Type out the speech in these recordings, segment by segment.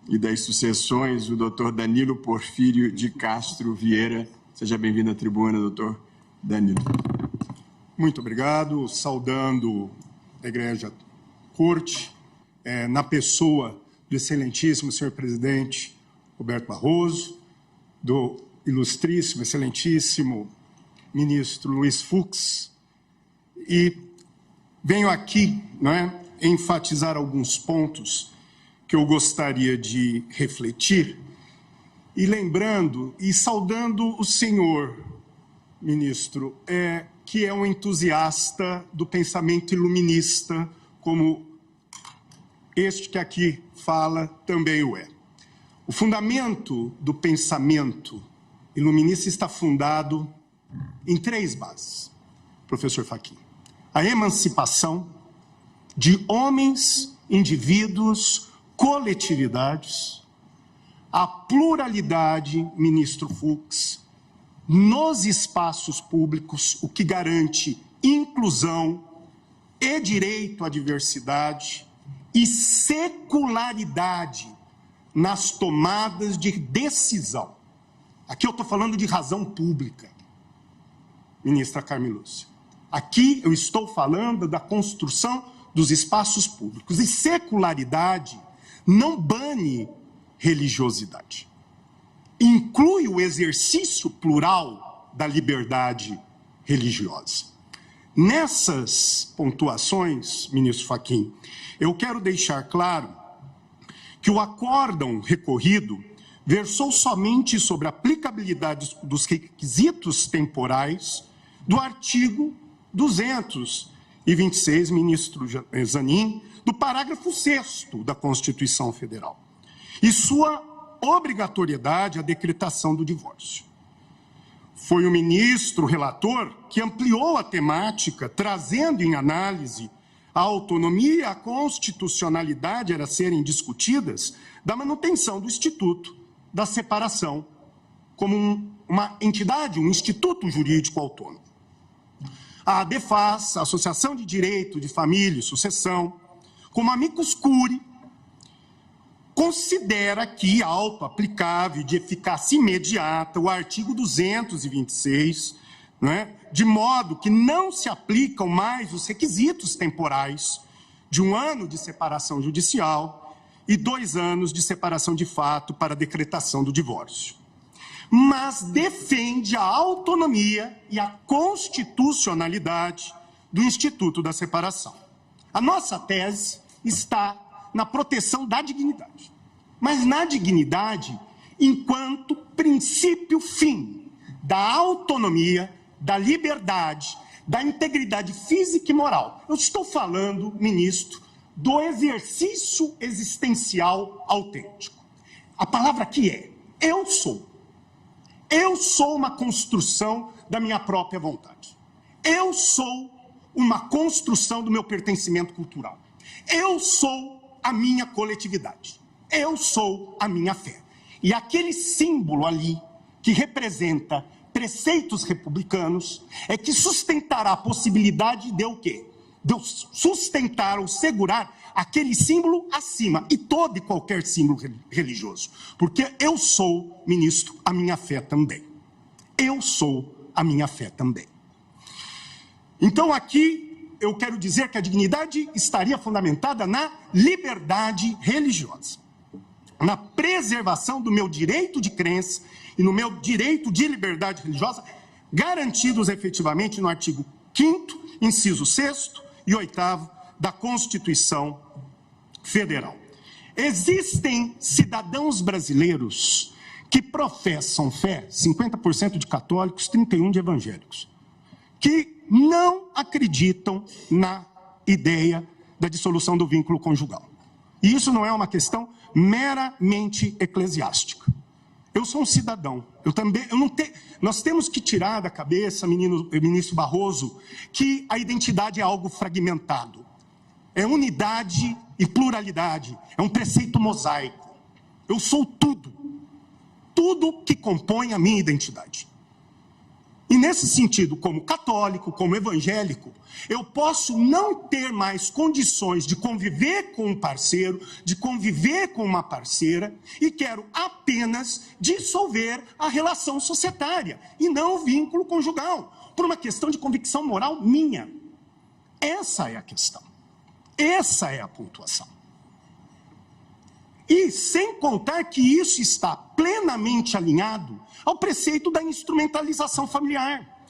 e das Sucessões, o doutor Danilo Porfírio de Castro Vieira. Seja bem-vindo à tribuna, doutor Danilo. Muito obrigado, saudando a Igreja Corte, na pessoa do excelentíssimo senhor presidente Roberto Barroso, do ilustríssimo, excelentíssimo ministro Luiz Fux, e venho aqui, enfatizar alguns pontos que eu gostaria de refletir, e lembrando e saudando o senhor ministro, que é um entusiasta do pensamento iluminista, como este que aqui fala também o é. O fundamento do pensamento iluminista está fundado em 3 bases, professor Fachin. A emancipação de homens, indivíduos, coletividades, a pluralidade, ministro Fux, nos espaços públicos, o que garante inclusão e direito à diversidade e secularidade nas tomadas de decisão. Aqui eu estou falando de razão pública, ministra Carmen Lúcia. Aqui eu estou falando da construção dos espaços públicos. E secularidade não bane religiosidade. Inclui o exercício plural da liberdade religiosa. Nessas pontuações, ministro Fachin, eu quero deixar claro que o acórdão recorrido versou somente sobre a aplicabilidade dos requisitos temporais do artigo 226, ministro Zanin, do parágrafo 6º da Constituição Federal, e sua obrigatoriedade à decretação do divórcio. Foi o ministro relator que ampliou a temática, trazendo em análise a autonomia e a constitucionalidade a serem discutidas da manutenção do Instituto da Separação como uma entidade, um instituto jurídico autônomo. A ADEFAS, a Associação de Direito de Família e Sucessão, como amicus curiae, considera que auto-aplicável e de eficácia imediata o artigo 226, de modo que não se aplicam mais os requisitos temporais de 1 ano de separação judicial e 2 anos de separação de fato para a decretação do divórcio. Mas defende a autonomia e a constitucionalidade do Instituto da Separação. A nossa tese está na proteção da dignidade, mas na dignidade enquanto princípio fim da autonomia, da liberdade, da integridade física e moral. Eu estou falando, ministro, do exercício existencial autêntico. A palavra aqui é eu sou. Eu sou uma construção da minha própria vontade. Eu sou uma construção do meu pertencimento cultural. Eu sou a minha coletividade. Eu sou a minha fé. E aquele símbolo ali que representa preceitos republicanos é que sustentará a possibilidade de o quê? De eu sustentar ou segurar aquele símbolo acima, e todo e qualquer símbolo religioso. Porque eu sou, ministro, a minha fé também. Eu sou a minha fé também. Então aqui eu quero dizer que a dignidade estaria fundamentada na liberdade religiosa, na preservação do meu direito de crença e no meu direito de liberdade religiosa, garantidos efetivamente no artigo 5º, inciso 6º e 8º da Constituição Federal. Existem cidadãos brasileiros que professam fé, 50% de católicos, 31% de evangélicos, que não acreditam na ideia da dissolução do vínculo conjugal. E isso não é uma questão meramente eclesiástica. Eu sou um cidadão. Nós temos que tirar da cabeça, ministro Barroso, que a identidade é algo fragmentado. É unidade e pluralidade. É um preceito mosaico. Eu sou tudo. Tudo que compõe a minha identidade. E nesse sentido, como católico, como evangélico, eu posso não ter mais condições de conviver com um parceiro, de conviver com uma parceira, e quero apenas dissolver a relação societária e não o vínculo conjugal, por uma questão de convicção moral minha. Essa é a questão. Essa é a pontuação. E sem contar que isso está plenamente alinhado ao preceito da instrumentalização familiar.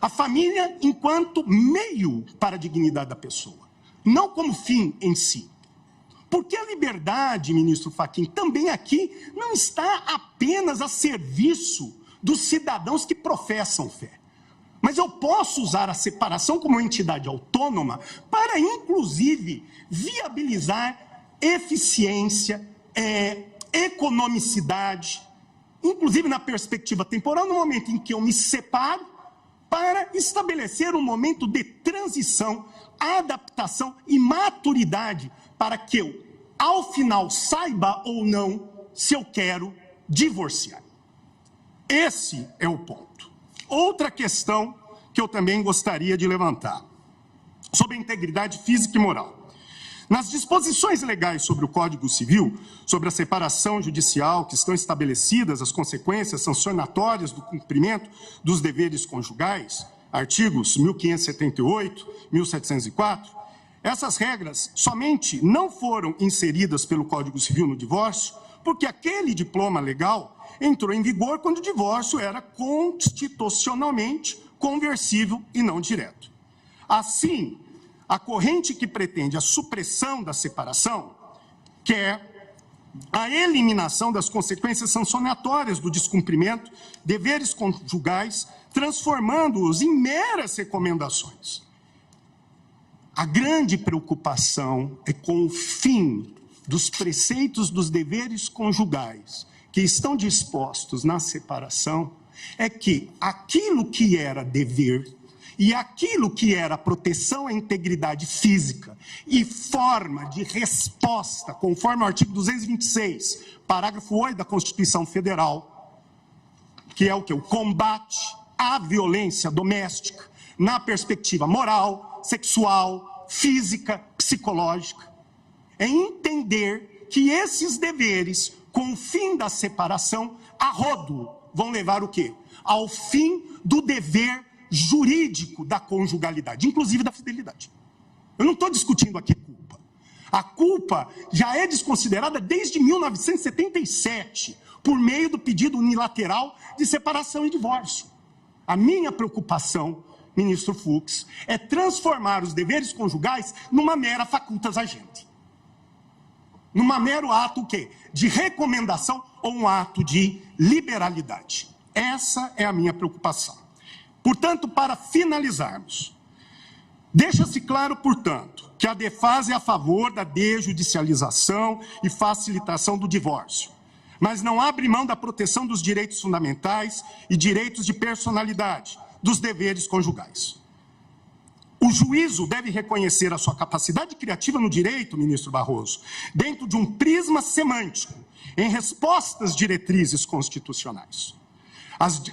A família enquanto meio para a dignidade da pessoa, não como fim em si. Porque a liberdade, ministro Fachin, também aqui não está apenas a serviço dos cidadãos que professam fé. Mas eu posso usar a separação como entidade autônoma para, inclusive, viabilizar eficiência, economicidade, inclusive na perspectiva temporal, no momento em que eu me separo, para estabelecer um momento de transição, adaptação e maturidade para que eu, ao final, saiba ou não se eu quero divorciar. Esse é o ponto. Outra questão que eu também gostaria de levantar, sobre a integridade física e moral. Nas disposições legais sobre o Código Civil, sobre a separação judicial, que estão estabelecidas as consequências sancionatórias do cumprimento dos deveres conjugais, artigos 1578, 1704, essas regras somente não foram inseridas pelo Código Civil no divórcio, porque aquele diploma legal entrou em vigor quando o divórcio era constitucionalmente conversível e não direto. Assim, a corrente que pretende a supressão da separação quer a eliminação das consequências sancionatórias do descumprimento, deveres conjugais, transformando-os em meras recomendações. A grande preocupação é com o fim dos preceitos dos deveres conjugais que estão dispostos na separação, é que aquilo que era dever e aquilo que era proteção à integridade física e forma de resposta, conforme o artigo 226, parágrafo 8 da Constituição Federal, que é o quê? O combate à violência doméstica na perspectiva moral, sexual, física, psicológica, é entender que esses deveres, com o fim da separação, a rodo, vão levar o quê? Ao fim do dever jurídico da conjugalidade, inclusive da fidelidade. Eu não estou discutindo aqui culpa. A culpa já é desconsiderada desde 1977, por meio do pedido unilateral de separação e divórcio. A minha preocupação, ministro Fux, é transformar os deveres conjugais numa mera facultas agente. Numa mero ato o quê? De recomendação ou um ato de liberalidade. Essa é a minha preocupação. Portanto, para finalizarmos, deixa-se claro, portanto, que a Defasa é a favor da desjudicialização e facilitação do divórcio, mas não abre mão da proteção dos direitos fundamentais e direitos de personalidade, dos deveres conjugais. O juízo deve reconhecer a sua capacidade criativa no direito, ministro Barroso, dentro de um prisma semântico, em respostas diretrizes constitucionais.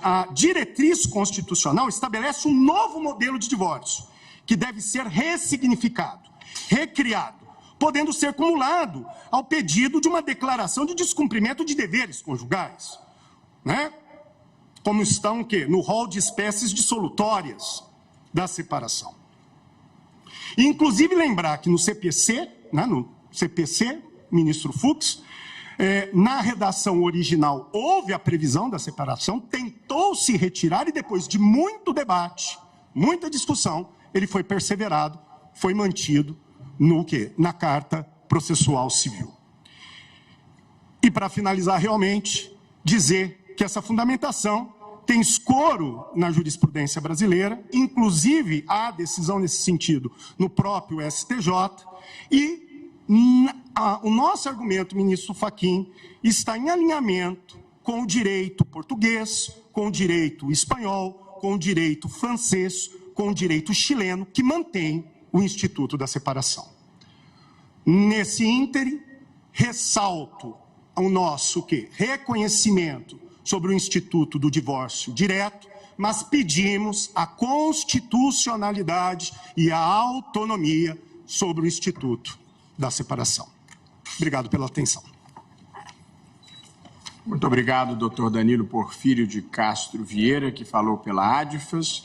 A diretriz constitucional estabelece um novo modelo de divórcio, que deve ser ressignificado, recriado, podendo ser cumulado ao pedido de uma declaração de descumprimento de deveres conjugais, né? Como estão o quê? No rol de espécies dissolutórias da separação. E, inclusive, lembrar que no CPC, ministro Fux, na redação original houve a previsão da separação, tentou-se retirar e depois de muito debate, muita discussão, ele foi perseverado, foi mantido no quê? Na Carta Processual Civil. E para finalizar realmente, dizer que essa fundamentação tem escoro na jurisprudência brasileira, inclusive há decisão nesse sentido no próprio STJ, e o nosso argumento, ministro Fachin, está em alinhamento com o direito português, com o direito espanhol, com o direito francês, com o direito chileno, que mantém o Instituto da Separação. Nesse ínterim, ressalto o nosso reconhecimento sobre o Instituto do Divórcio Direto, mas pedimos a constitucionalidade e a autonomia sobre o Instituto da Separação. Obrigado pela atenção. Muito obrigado, doutor Danilo Porfírio de Castro Vieira, que falou pela ADFAS.